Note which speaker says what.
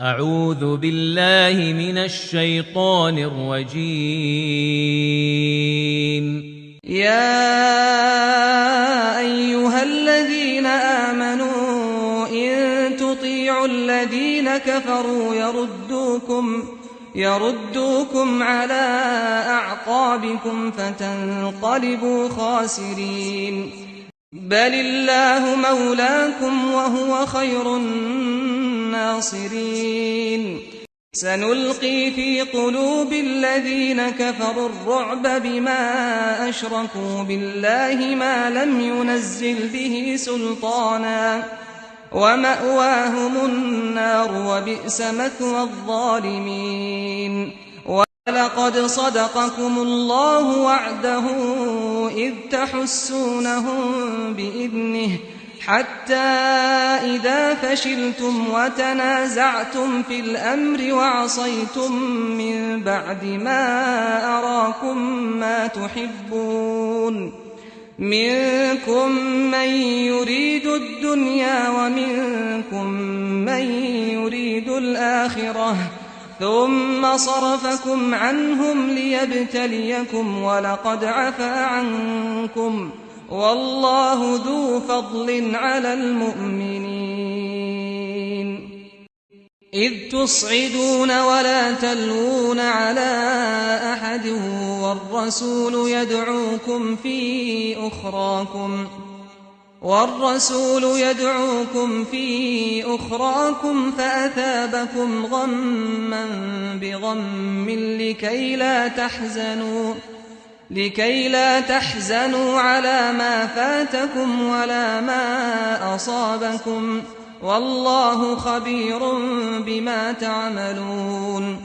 Speaker 1: أعوذ بالله من الشيطان الرجيم.
Speaker 2: يا أيها الذين آمنوا إن تطيعوا الذين كفروا يردوكم على أعقابكم فتنقلبوا خاسرين. بل الله مولاكم وهو خير الناصرين. سنلقي في قلوب الذين كفروا الرعب بما أشركوا بالله ما لم ينزل به سلطانا ومأواهم النار وبئس مثوى الظالمين. ولقد صدقكم الله وعده إذ تحسونهم بإذنه حتى إذا فشلتم وتنازعتم في الأمر وعصيتم من بعد ما أراكم ما تحبون منكم من يريد الدنيا ومنكم من يريد الآخرة ثم صرفكم عنهم ليبتليكم ولقد عفا عنكم والله ذو فضل على المؤمنين. إذ تصعدون ولا تلوون على أحد والرسول يدعوكم في أخراكم فأثابكم غما بغم لكي لا تحزنوا على ما فاتكم ولا ما أصابكم والله خبير بما تعملون.